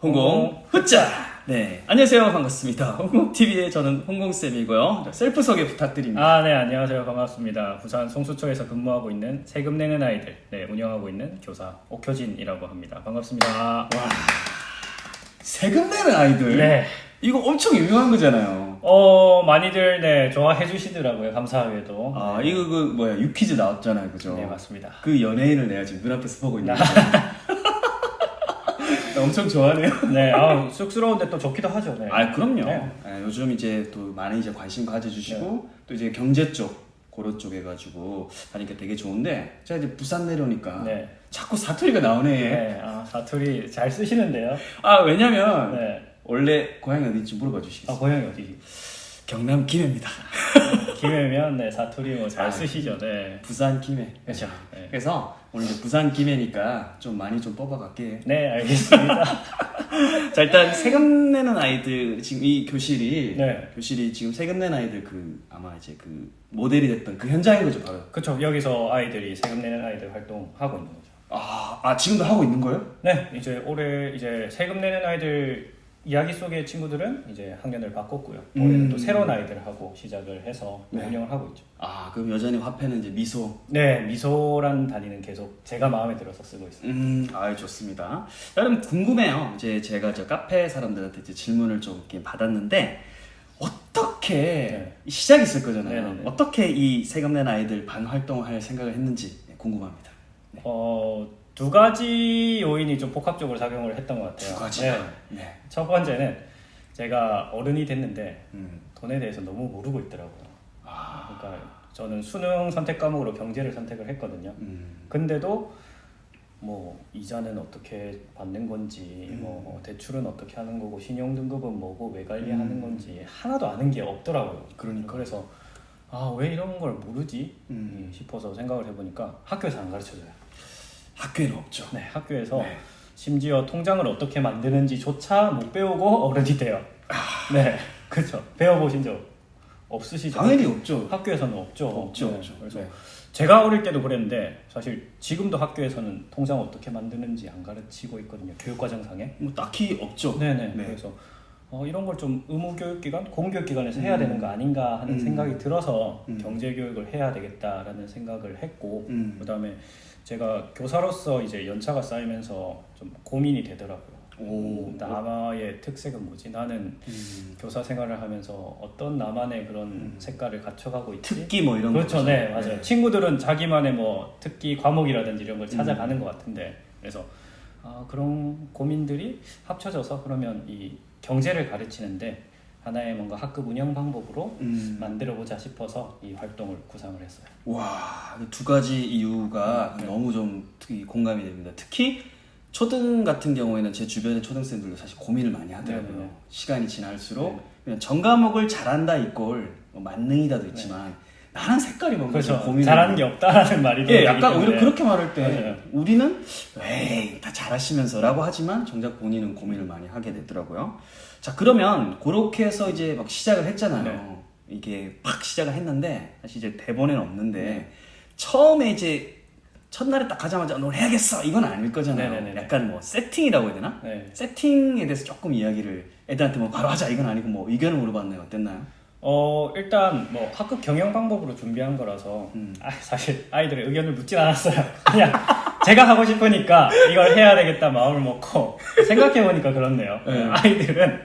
홍공 후짜. 네, 안녕하세요. 반갑습니다. 홍공TV의 저는 홍공쌤이고요. 셀프 소개 부탁드립니다. 네, 안녕하세요. 반갑습니다. 부산 송수초에서 근무하고 있는 세금 내는 아이들 운영하고 있는 교사 옥효진이라고 합니다. 반갑습니다. 와, 세금 내는 아이들. 네. 이거 엄청 유명한 거잖아요. 많이들 좋아해 주시더라고요. 감사하게도. 이거 그 뭐야 유퀴즈 나왔잖아요, 그죠? 네, 맞습니다. 그 연예인을 내가 지금 눈앞에서 보고 있는데 엄청 좋아하네요. 네, 쑥스러운데 또 좋기도 하죠. 네. 그럼요. 네. 요즘 이제 또 많이 이제 관심 가져주시고 또 이제 경제 쪽 고려 쪽 해가지고 하니까 되게 좋은데 제가 이제 부산 내려오니까 네. 자꾸 사투리가 나오네. 네, 사투리 잘 쓰시는데요. 왜냐면 네. 원래 고향이 어디인지 물어봐 주시겠어요? 고향이 어디? 경남 김해입니다. 김해면 사투리 잘 쓰시죠. 네. 부산 김해. 그렇죠. 네. 그래서 오늘 이제 부산 김해니까 좀 많이 좀 뽑아갈게. 네, 알겠습니다. 자, 일단 세금 내는 아이들 지금 이 교실이 네. 지금 세금 내는 아이들 아마 이제 그 모델이 됐던 그 현장인 거죠, 바로. 그렇죠. 여기서 아이들이 세금 내는 아이들 활동하고 있는 거죠. 지금도 하고 있는 거예요? 네, 올해 세금 내는 아이들 이야기 속의 친구들은 이제 학년을 바꿨고요. 올해는 또 새로운 아이들하고 시작을 해서 운영을 하고 있죠. 그럼 여전히 화폐는 이제 미소. 네, 미소란 단위는 계속 제가 마음에 들어서 쓰고 있어요. 좋습니다. 여러분 궁금해요. 이제 제가 저 카페 사람들한테 이제 질문을 좀 이렇게 받았는데 어떻게 시작이 있을 거잖아요. 네네네. 어떻게 이 세금 내는 아이들 반 활동을 할 생각을 했는지 궁금합니다. 네. 두 가지 요인이 좀 복합적으로 작용을 했던 것 같아요. 두 가지. 네. 첫 번째는 제가 어른이 됐는데 돈에 대해서 너무 모르고 있더라고요. 그러니까 저는 수능 선택 과목으로 경제를 선택을 했거든요. 근데도 뭐 이자는 어떻게 받는 건지, 뭐 대출은 어떻게 하는 거고, 신용 등급은 뭐고, 왜 관리하는 건지 하나도 아는 게 없더라고요. 그러니까. 그래서 왜 이런 걸 모르지 싶어서 생각을 해보니까 학교에서 안 가르쳐줘요. 학교에는 없죠. 네, 학교에서 심지어 통장을 어떻게 만드는지조차 못 배우고 어른이 돼요. 네, 그렇죠. 배워보신 적 없으시죠? 당연히 없죠. 학교에서는 없죠. 없죠. 그래서 제가 어릴 때도 그랬는데 사실 지금도 학교에서는 통장 어떻게 만드는지 안 가르치고 있거든요. 교육과정상에. 뭐 딱히 없죠. 네네. 그래서 이런 걸 좀 의무교육기관, 공교육기관에서 해야 되는 거 아닌가 하는 생각이 들어서 경제교육을 해야 되겠다라는 생각을 했고, 그다음에 제가 교사로서 이제 연차가 쌓이면서 좀 고민이 되더라고요. 나만의 특색은 뭐지? 나는 교사 생활을 하면서 어떤 나만의 그런 색깔을 갖춰가고 있지? 특기 뭐 이런 그렇죠. 거죠. 네, 맞아요. 친구들은 자기만의 뭐 특기 과목이라든지 이런 걸 찾아가는 것 같은데, 그래서 그런 고민들이 합쳐져서 그러면 이 경제를 가르치는데 하나의 뭔가 학급 운영 방법으로 만들어보자 싶어서 이 활동을 구상을 했어요. 와, 두 가지 이유가 너무 좀 특히 공감이 됩니다. 특히 초등 같은 경우에는 제 주변의 초등생들도 사실 고민을 많이 하더라고요. 네네네. 시간이 지날수록 그냥 전 과목을 잘한다 이꼴 뭐 만능이다도 있지만 나는 색깔이 뭔가 좀 그렇죠. 고민을 잘하는 게 없다라는 말이 약간 오히려 그렇게 말할 때 맞아요. 우리는 에이 다 잘하시면서라고 하지만 정작 본인은 고민을 많이 하게 되더라고요. 자, 그러면 그렇게 해서 이제 막 시작을 했잖아요. 이게 팍 시작을 했는데 사실 이제 대본에는 없는데 처음에 이제 첫날에 딱 가자마자 너 해야겠어 이건 아닐 거잖아요. 네네네. 약간 뭐 세팅이라고 해야 되나? 네. 세팅에 대해서 조금 이야기를 애들한테 뭐 바로 하자 이건 아니고 뭐 의견을 물어봤나요? 어땠나요? 일단 뭐 학급 경영 방법으로 준비한 거라서 사실 아이들의 의견을 묻진 않았어요. 그냥 제가 하고 싶으니까 이걸 해야 되겠다 마음을 먹고 생각해보니까 그렇네요. 아이들은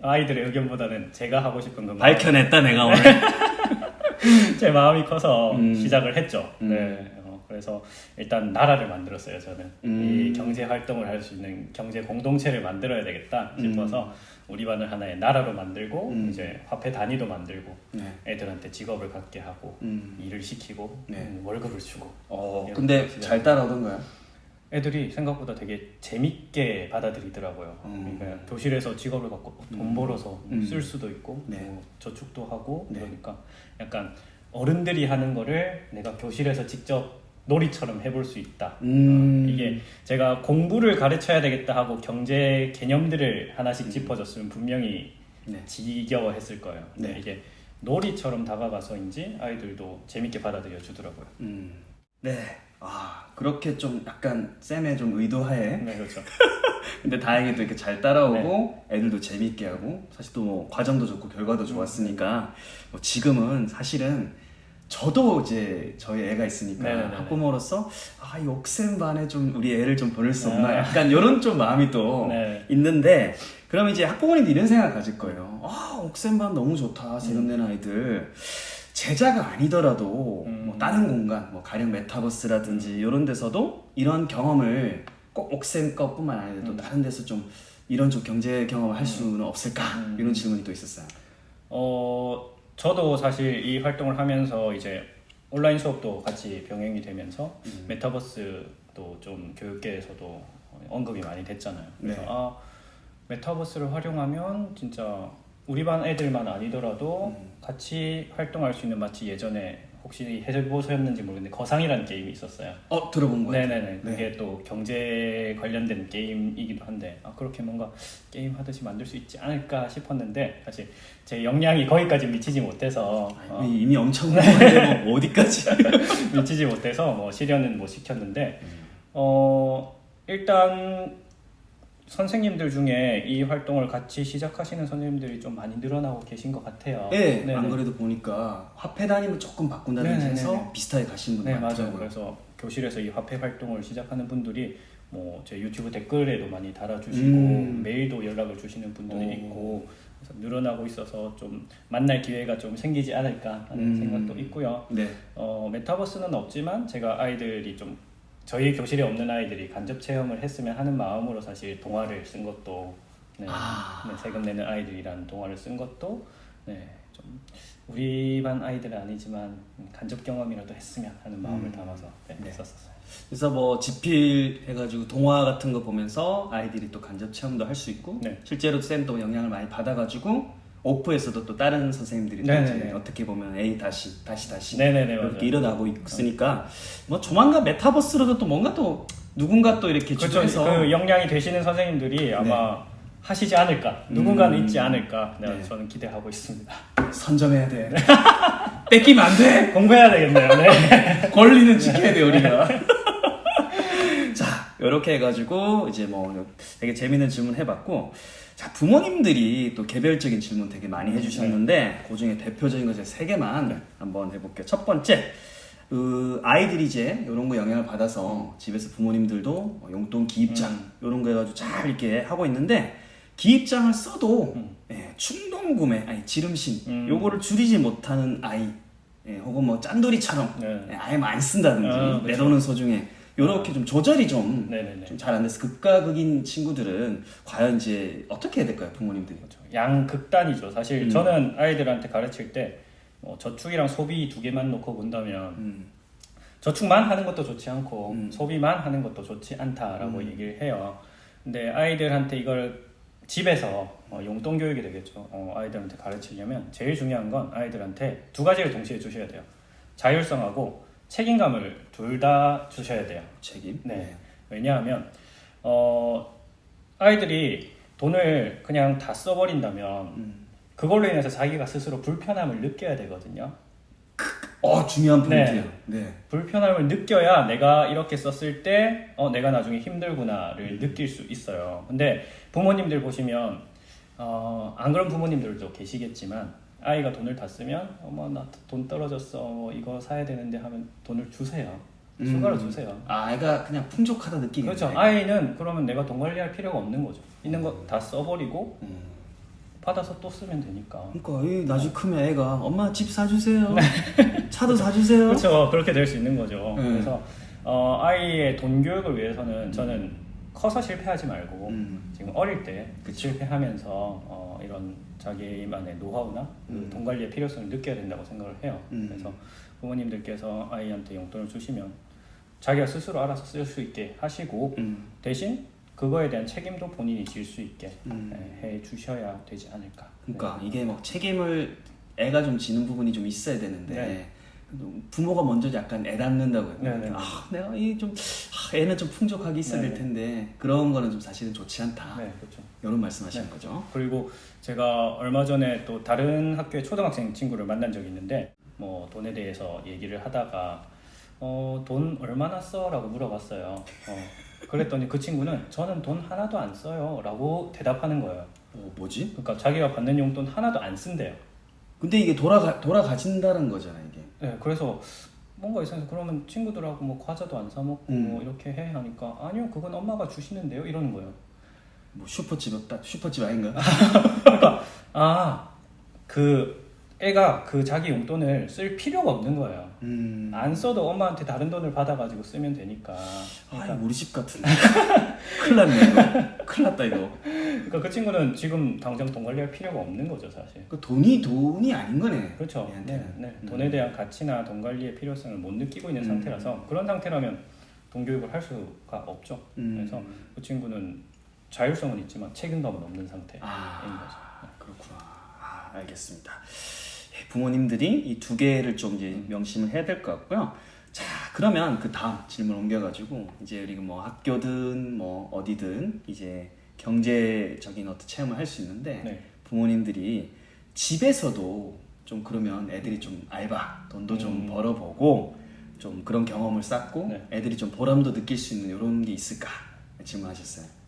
아이들의 의견보다는 제가 하고 싶은 건 밝혀냈다 내가 오늘. 제 마음이 커서 시작을 했죠. 그래서 일단 나라를 만들었어요. 저는 이 경제 활동을 할 수 있는 경제 공동체를 만들어야 되겠다 싶어서 우리 반을 하나의 나라로 만들고 이제 화폐 단위도 만들고 애들한테 직업을 갖게 하고 일을 시키고 월급을 주고. 근데 잘 따라오던가요? 애들이 생각보다 되게 재밌게 받아들이더라고요. 그러니까 교실에서 직업을 갖고 돈 벌어서 쓸 수도 있고 뭐 저축도 하고 그러니까 약간 어른들이 하는 거를 내가 교실에서 직접 놀이처럼 해볼 수 있다. 이게 제가 공부를 가르쳐야 되겠다 하고 경제 개념들을 하나씩 짚어줬으면 분명히 지겨워했을 거예요. 이게 놀이처럼 다가가서인지 아이들도 재밌게 받아들여 주더라고요. 네, 아, 그렇게 좀 약간 쌤의 좀 의도하에. 네, 그렇죠. 근데 다행히도 이렇게 잘 따라오고 애들도 재밌게 하고 사실 또 뭐 과정도 좋고 결과도 좋았으니까 뭐 지금은 사실은 저도 이제 저희 애가 있으니까 네네네네. 학부모로서 이 옥쌤 반에 좀 우리 애를 좀 보낼 수 없나 약간 이런 좀 마음이 또 네. 있는데 그럼 이제 학부모님도 이런 생각 가질 거예요. 옥쌤 반 너무 좋다 세련된 아이들 제자가 아니더라도 뭐 다른 공간 뭐 가령 메타버스라든지 이런 데서도 이런 경험을 꼭 옥쌤 것뿐만 아니라 또 다른 데서 좀 이런 좀 경제 경험을 할 수는 없을까 이런 질문이 또 있었어요. 저도 사실 이 활동을 하면서 이제 온라인 수업도 같이 병행이 되면서 메타버스도 좀 교육계에서도 언급이 많이 됐잖아요. 그래서 네. 메타버스를 활용하면 진짜 우리 반 애들만 아니더라도 같이 활동할 수 있는 마치 예전에 혹시 해보셨는지 모르겠는데 거상이라는 게임이 있었어요. 들어본 거예요. 네네네. 그게 또 경제 관련된 게임이기도 한데 그렇게 뭔가 게임 하듯이 만들 수 있지 않을까 싶었는데 사실 제 역량이 거기까지 미치지 못해서 이미 엄청 많은데 뭐 어디까지 미치지 못해서 뭐 실현은 못 시켰는데 일단 선생님들 중에 이 활동을 같이 시작하시는 선생님들이 좀 많이 늘어나고 계신 것 같아요. 네, 네네. 안 그래도 보니까 화폐 단위를 조금 바꾼다든지 네네네네. 해서 비슷하게 가시는 분들 네, 맞아요. 많더라고요. 그래서 교실에서 이 화폐 활동을 시작하는 분들이 뭐 제 유튜브 댓글에도 많이 달아주시고 메일도 연락을 주시는 분들이 있고 그래서 늘어나고 있어서 좀 만날 기회가 좀 생기지 않을까 하는 생각도 있고요. 네. 메타버스는 없지만 제가 아이들이 좀 저희 교실에 없는 아이들이 간접 체험을 했으면 하는 마음으로 사실 동화를 쓴 것도 세금 내는 아이들이라는 동화를 쓴 것도 좀 우리 반 아이들은 아니지만 간접 경험이라도 했으면 하는 마음을 담아서 했었어요. 그래서 뭐 집필 해가지고 동화 같은 거 보면서 아이들이 또 간접 체험도 할 수 있고 실제로 쌤도 영향을 많이 받아가지고 오프에서도 또 다른 선생님들이 또 이제 어떻게 보면 A 다시 네네네, 이렇게 맞아요. 일어나고 있으니까 뭐 조만간 메타버스로도 또 뭔가 또 누군가 또 이렇게 그렇죠. 주변에서 그 역량이 되시는 선생님들이 아마 하시지 않을까 누군가는 있지 않을까 저는 기대하고 있습니다. 선점해야 돼. 뺏기면 안 돼. 공부해야 되겠네요. 네. 권리는 지켜야 돼 우리가. 자, 이렇게 해가지고 이제 뭐 되게 재밌는 질문 해봤고, 자 부모님들이 또 개별적인 질문 되게 많이 해주셨는데 그 중에 대표적인 것을 3개만 한번 해볼게요. 첫 번째, 아이들이 이제 이런 거 영향을 받아서 집에서 부모님들도 용돈 기입장 이런 거 해가지고 잘 이렇게 하고 있는데 기입장을 써도 충동 구매, 지름신 요거를 줄이지 못하는 아이, 혹은 뭐 짠돌이처럼 아예 안 쓴다든지 내 돈은 소중해. 요렇게 좀 조절이 좀 잘 안 돼서 극과 극인 친구들은 과연 이제 어떻게 해야 될까요, 부모님들이? 그렇죠. 양극단이죠. 사실 저는 아이들한테 가르칠 때 저축이랑 소비 2개만 놓고 본다면 저축만 하는 것도 좋지 않고 소비만 하는 것도 좋지 않다라고 얘기를 해요. 근데 아이들한테 이걸 집에서 용돈 교육이 되겠죠. 아이들한테 가르치려면 제일 중요한 건 아이들한테 2가지를 동시에 주셔야 돼요. 자율성하고 책임감을 둘 다 주셔야 돼요. 책임? 네. 왜냐하면 아이들이 돈을 그냥 다 써버린다면 그걸로 인해서 자기가 스스로 불편함을 느껴야 되거든요. 중요한 포인트예요. 네. 불편함을 느껴야 내가 이렇게 썼을 때 내가 나중에 힘들구나를 느낄 수 있어요. 근데 부모님들 보시면 안 그런 부모님들도 계시겠지만 아이가 돈을 다 쓰면 어머 나 돈 떨어졌어 이거 사야 되는데 하면 돈을 주세요. 추가로 주세요. 애가 그냥 풍족하다 느끼겠네. 그렇죠. 아이는 그러면 내가 돈 관리할 필요가 없는 거죠. 있는 거 다 써버리고 받아서 또 쓰면 되니까. 그러니까 나중에 크면 애가 엄마 집 사주세요. 차도 사주세요. 그렇죠. 그렇게 될 수 있는 거죠. 그래서 아이의 돈 교육을 위해서는 저는 커서 실패하지 말고 지금 어릴 때 실패하면서 이런 자기만의 노하우나 돈 관리의 필요성을 느껴야 된다고 생각을 해요. 그래서 부모님들께서 아이한테 용돈을 주시면 자기가 스스로 알아서 쓸 수 있게 하시고 대신 그거에 대한 책임도 본인이 질 수 있게 해 주셔야 되지 않을까. 그러니까 이게 막 책임을 애가 좀 지는 부분이 좀 있어야 되는데 부모가 먼저 약간 애 닮는다고 해요. 내가 애는 좀 풍족하게 있어야 될 텐데 그런 거는 좀 사실은 좋지 않다. 네, 그렇죠. 이런 말씀하시는 거죠. 그리고 제가 얼마 전에 또 다른 학교의 초등학생 친구를 만난 적이 있는데 뭐 돈에 대해서 얘기를 하다가 돈 얼마나 써? 라고 물어봤어요. 그랬더니 그 친구는 저는 돈 하나도 안 써요 라고 대답하는 거예요. 뭐지? 그러니까 자기가 받는 용돈 하나도 안 쓴대요. 근데 이게 돌아가진다는 거잖아 이게. 네, 그래서 뭔가 이상해서 그러면 친구들하고 뭐 과자도 안 사 먹고 뭐 이렇게 해 하니까 아니요 그건 엄마가 주시는데요 이러는 거예요. 뭐 슈퍼집 아닌가? 그러니까 그 애가 그 자기 용돈을 쓸 필요가 없는 거예요. 안 써도 엄마한테 다른 돈을 받아가지고 쓰면 되니까. 그러니까 우리 집 같은데. 큰일 났네 이거. 큰일 났다 이거. 그러니까 그 친구는 지금 당장 돈 관리할 필요가 없는 거죠 사실. 그 돈이 아닌 거네. 그렇죠. 네. 돈에 대한 가치나 돈 관리의 필요성을 못 느끼고 있는 상태라서 그런 상태라면 돈 교육을 할 수가 없죠. 그래서 그 친구는 자율성은 있지만 책임감은 없는 상태인 거죠. 그렇구나. 알겠습니다. 부모님들이 이 두 개를 좀 이제 명심을 해야 될 것 같고요. 자, 그러면 그 다음 질문 옮겨가지고 이제 우리가 뭐 학교든 뭐 어디든 이제 경제적인 어떤 체험을 할 수 있는데 부모님들이 집에서도 좀 그러면 애들이 좀 알바 돈도 좀 벌어보고 좀 그런 경험을 쌓고 애들이 좀 보람도 느낄 수 있는 이런 게 있을까 질문하셨어요.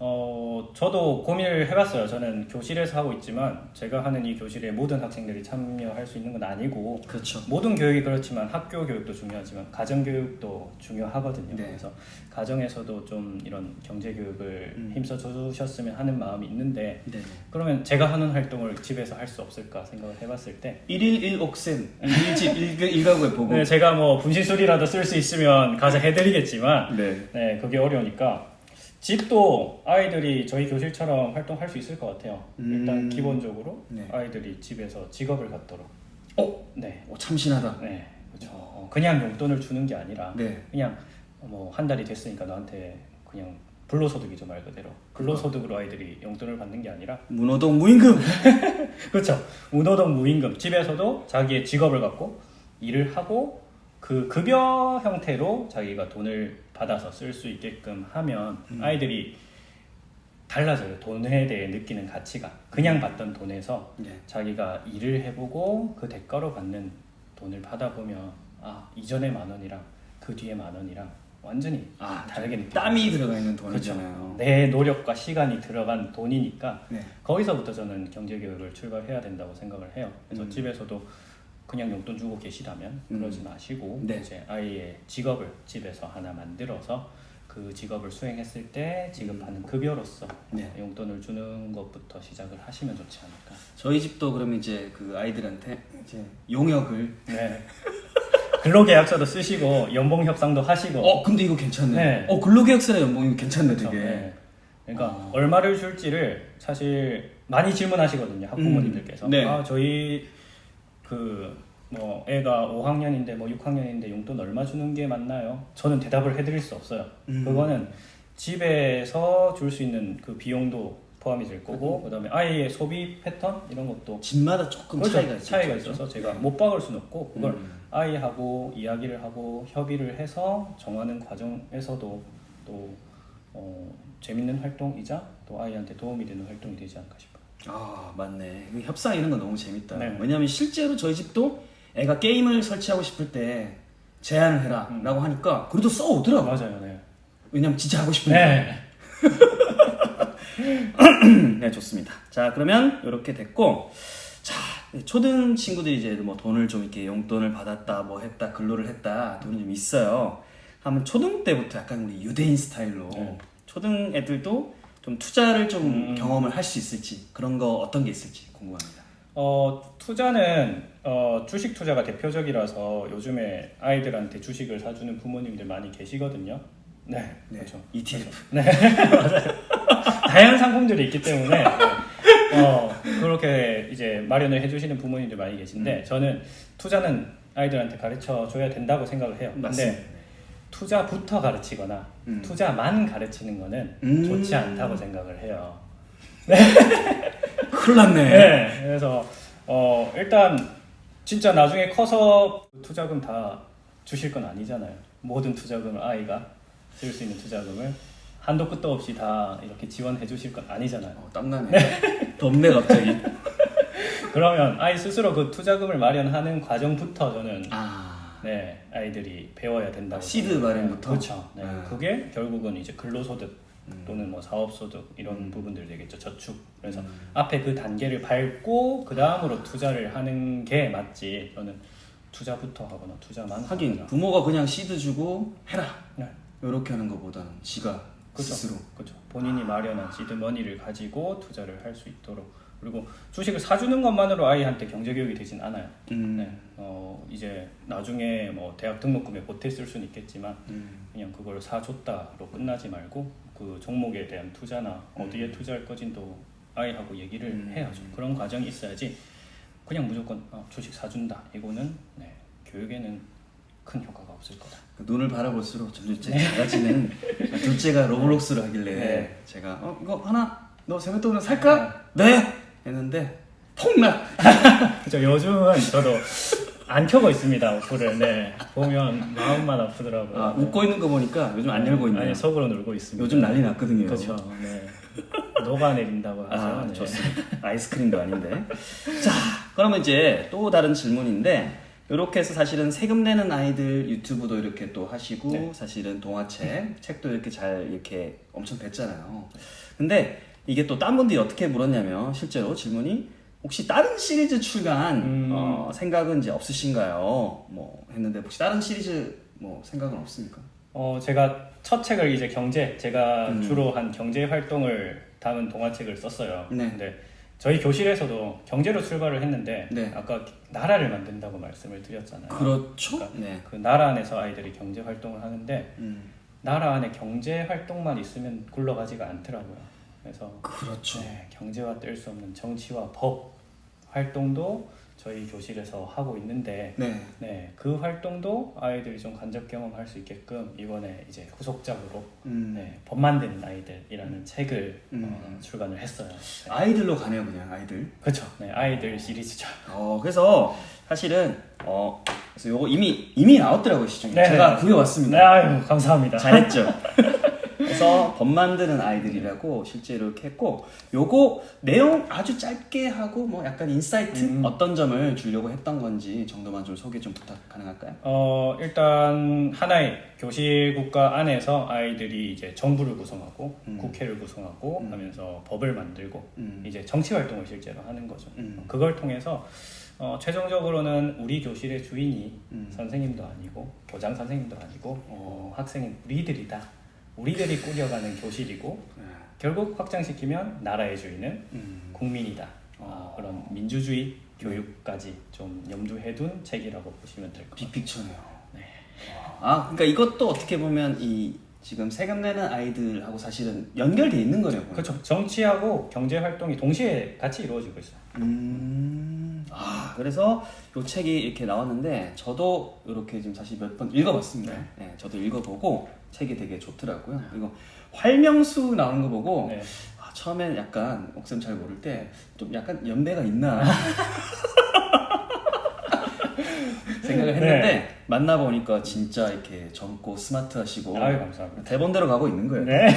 저도 고민을 해봤어요. 저는 교실에서 하고 있지만 제가 하는 이 교실에 모든 학생들이 참여할 수 있는 건 아니고 그렇죠. 모든 교육이 그렇지만 학교 교육도 중요하지만 가정 교육도 중요하거든요. 그래서 가정에서도 좀 이런 경제 교육을 힘써 주셨으면 하는 마음이 있는데 그러면 제가 하는 활동을 집에서 할 수 없을까 생각을 해봤을 때 1일 1옥센 1집 1가구에 보고 네, 제가 뭐 분신술이라도 쓸 수 있으면 가서 해드리겠지만 그게 어려우니까 집도 아이들이 저희 교실처럼 활동할 수 있을 것 같아요. 일단 기본적으로 아이들이 집에서 직업을 갖도록. 참신하다. 네, 그렇죠. 그냥 용돈을 주는 게 아니라 그냥 뭐 한 달이 됐으니까 너한테 그냥 불로소득이죠 말 그대로. 불로소득으로 아이들이 용돈을 받는 게 아니라 무노동 무임금. 그렇죠. 무노동 무임금. 집에서도 자기의 직업을 갖고 일을 하고 그 급여 형태로 자기가 돈을 받아서 쓸 수 있게끔 하면 아이들이 달라져요. 돈에 대해 느끼는 가치가. 그냥 받던 돈에서 자기가 일을 해보고 그 대가로 받는 돈을 받아보면 이전에 10,000원이랑 그 뒤에 10,000원이랑 완전히 다르게 느껴요. 땀이 들어가 있는 돈이잖아요. 그렇죠. 내 노력과 시간이 들어간 돈이니까 거기서부터 저는 경제교육을 출발해야 된다고 생각을 해요. 그래서 집에서도 그냥 용돈 주고 계시다면 그러지 마시고 이제 아이의 직업을 집에서 하나 만들어서 그 직업을 수행했을 때 지급하는 급여로서 용돈을 주는 것부터 시작을 하시면 좋지 않을까. 저희 집도 그러면 이제 그 아이들한테 이제 용역을 근로계약서도 쓰시고 연봉 협상도 하시고. 근데 이거 괜찮네. 근로계약서랑 연봉이 괜찮네 되게. 그러니까 얼마를 줄지를 사실 많이 질문하시거든요 학부모님들께서. 저희 뭐 애가 5학년인데 뭐 6학년인데 용돈 얼마 주는 게 맞나요? 저는 대답을 해드릴 수 없어요. 그거는 집에서 줄 수 있는 그 비용도 포함이 될 거고 그다음에 아이의 소비 패턴 이런 것도 집마다 조금 차이가 있어서 제가 못 박을 수는 없고 그걸 아이하고 이야기를 하고 협의를 해서 정하는 과정에서도 또 재밌는 활동이자 또 아이한테 도움이 되는 활동이 되지 않을까 싶어요. 맞네. 협상 이런 거 너무 재밌다. 왜냐면 실제로 저희 집도 애가 게임을 설치하고 싶을 때 제안을 해라 라고 하니까 그래도 써오더라고. 맞아요. 왜냐면 진짜 하고 싶은데. 좋습니다. 자, 그러면 이렇게 됐고, 자, 초등 친구들이 이제 뭐 돈을 좀 이렇게 용돈을 받았다, 뭐 했다, 근로를 했다, 돈이 좀 있어요. 하면 초등 때부터 약간 우리 유대인 스타일로 초등 애들도 좀 투자를 좀 경험을 할 수 있을지 그런 거 어떤 게 있을지 궁금합니다. 투자는 주식 투자가 대표적이라서 요즘에 아이들한테 주식을 사주는 부모님들 많이 계시거든요. 그렇죠. ETF. 맞아요. 다양한 상품들이 있기 때문에 그렇게 이제 마련을 해주시는 부모님들 많이 계신데 저는 투자는 아이들한테 가르쳐 줘야 된다고 생각을 해요. 근데 투자부터 가르치거나 투자만 가르치는 거는 좋지 않다고 생각을 해요. 큰일 났네. 그래서 일단 진짜 나중에 커서 투자금 다 주실 건 아니잖아요. 모든 투자금을 아이가 쓸 수 있는 투자금을 한도 끝도 없이 다 이렇게 지원해 주실 건 아니잖아요. 땀나네. 덥네 갑자기. 그러면 아이 스스로 그 투자금을 마련하는 과정부터 저는 네, 아이들이 배워야 된다고. 시드 마련부터? 그렇죠. 네. 그게 결국은 이제 근로소득 또는 뭐 사업소득 이런 부분들 되겠죠. 저축. 그래서 앞에 그 단계를 밟고 그 다음으로 투자를 하는 게 맞지. 저는 투자부터 하거나 투자만 하긴 하거나. 부모가 그냥 시드 주고 해라 네. 이렇게 하는 것보다는 지가 그렇죠. 스스로. 그렇죠. 본인이 마련한 시드머니를 가지고 투자를 할 수 있도록. 그리고 주식을 사주는 것만으로 아이한테 경제교육이 되진 않아요. 네. 이제 나중에 뭐 대학 등록금에 보태 쓸 수는 있겠지만 그냥 그걸 사줬다로 끝나지 말고 그 종목에 대한 투자나 어디에 투자할 건지도 아이하고 얘기를 해야죠. 그런 과정이 있어야지 그냥 무조건 주식 사준다 이거는 네, 교육에는 큰 효과가 없을 거다. 눈을 바라볼수록 점점 제 작아지는 둘째가 로블록스를 하길래 네. 제가 이거 하나 너 세뱃돈으로 살까? 네! 했는데 폭락! 그죠. 요즘은 저도 안 켜고 있습니다. 어플을. 네. 보면 마음만 아프더라고요. 웃고 있는 거 보니까 요즘 안 열고 있네요. 아니 속으로 놀고 있습니다. 요즘 난리 났거든요. 그렇죠. 네. 녹아내린다고 하죠. 네. 좋습니다. 아이스크림도 아닌데. 자, 그러면 이제 또 다른 질문인데 이렇게 해서 사실은 세금 내는 아이들 유튜브도 이렇게 또 하시고 네. 사실은 동화책, 책도 이렇게 잘 이렇게 엄청 됐잖아요. 근데 이게 또 딴 분들이 어떻게 물었냐면 실제로 질문이 혹시 다른 시리즈 출간 생각은 이제 없으신가요? 뭐 했는데 혹시 다른 시리즈 뭐 생각은 없습니까? 제가 첫 책을 이제 제가 주로 한 경제 활동을 담은 동화책을 썼어요. 네. 근데 저희 교실에서도 경제로 출발을 했는데 네. 아까 나라를 만든다고 말씀을 드렸잖아요. 그렇죠. 그러니까 네. 그 나라 안에서 아이들이 경제 활동을 하는데 음. 나라 안에 경제 활동만 있으면 굴러가지가 않더라고요. 그래서 그렇죠. 네, 경제와 뗄 수 없는 정치와 법 활동도 저희 교실에서 하고 있는데 네. 네, 그 활동도 아이들이 좀 간접 경험할 수 있게끔 이번에 이제 후속작으로 네, 법 만드는 아이들이라는 책을 출간을 했어요. 네. 아이들로 가네요, 그냥 아이들. 그렇죠. 네, 아이들 시리즈죠. 그래서 사실은 그래서 요거 이미 나왔더라고요, 시중에. 네, 제가 네. 구해왔습니다. 네, 아유, 감사합니다. 잘했죠. 그래서 법 만드는 아이들이라고 실제로 이렇게 했고 요거 내용 아주 짧게 하고 뭐 약간 인사이트 어떤 점을 주려고 했던 건지 정도만 좀 소개 좀 부탁 가능할까요? 일단 하나의 교실 국가 안에서 아이들이 이제 정부를 구성하고 국회를 구성하고 하면서 법을 만들고 이제 정치 활동을 실제로 하는 거죠. 그걸 통해서 최종적으로는 우리 교실의 주인이 선생님도 아니고 교장 선생님도 아니고 학생인 우리들이다. 우리들이 꾸려가는 교실이고 결국 확장시키면 나라의 주인은 국민이다. 그런 민주주의 교육까지 좀 염두해 둔 책이라고 보시면 될 것 같아요. 빅픽처네요. 네. 그러니까 이것도 어떻게 보면 이 지금 세금 내는 아이들하고 사실은 연결돼 있는 거네요. 보면. 그렇죠. 정치하고 경제 활동이 동시에 같이 이루어지고 있어요. 그래서 이 책이 이렇게 나왔는데 저도 이렇게 지금 사실 몇 번 읽어봤습니다. 네. 네, 저도 읽어보고 책이 되게 좋더라고요. 그리고 활명수 나오는 거 보고 네. 처음엔 약간 옥쌤 잘 모를 때 좀 약간 연배가 있나 생각을 했는데 네. 만나보니까 진짜 이렇게 젊고 스마트하시고 아유, 감사합니다. 대본대로 가고 있는 거예요. 네.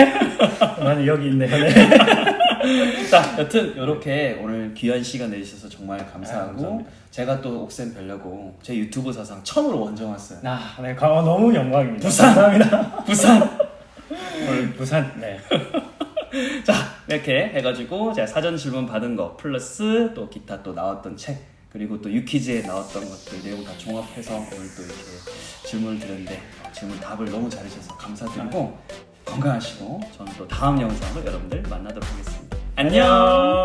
나는 여기 있네요. 네. 자, 여튼 이렇게 오늘 귀한 시간 내주셔서 정말 감사하고 감사합니다. 제가 또 옥쌤 뵈려고 제 유튜브 사상 처음으로 원정 왔어요. 네, 너무 영광입니다. 부산! 감사합니다. 부산! 네. 자, 이렇게 해가지고 제가 사전 질문 받은 거 플러스 또 기타 또 나왔던 책 그리고 또 유퀴즈에 나왔던 것들 내용 다 종합해서 오늘 또 이렇게 질문을 드렸는데 질문 답을 너무 잘해주셔서 감사드리고 건강하시고 저는 또 다음 영상으로 여러분들 만나도록 하겠습니다. 안녕!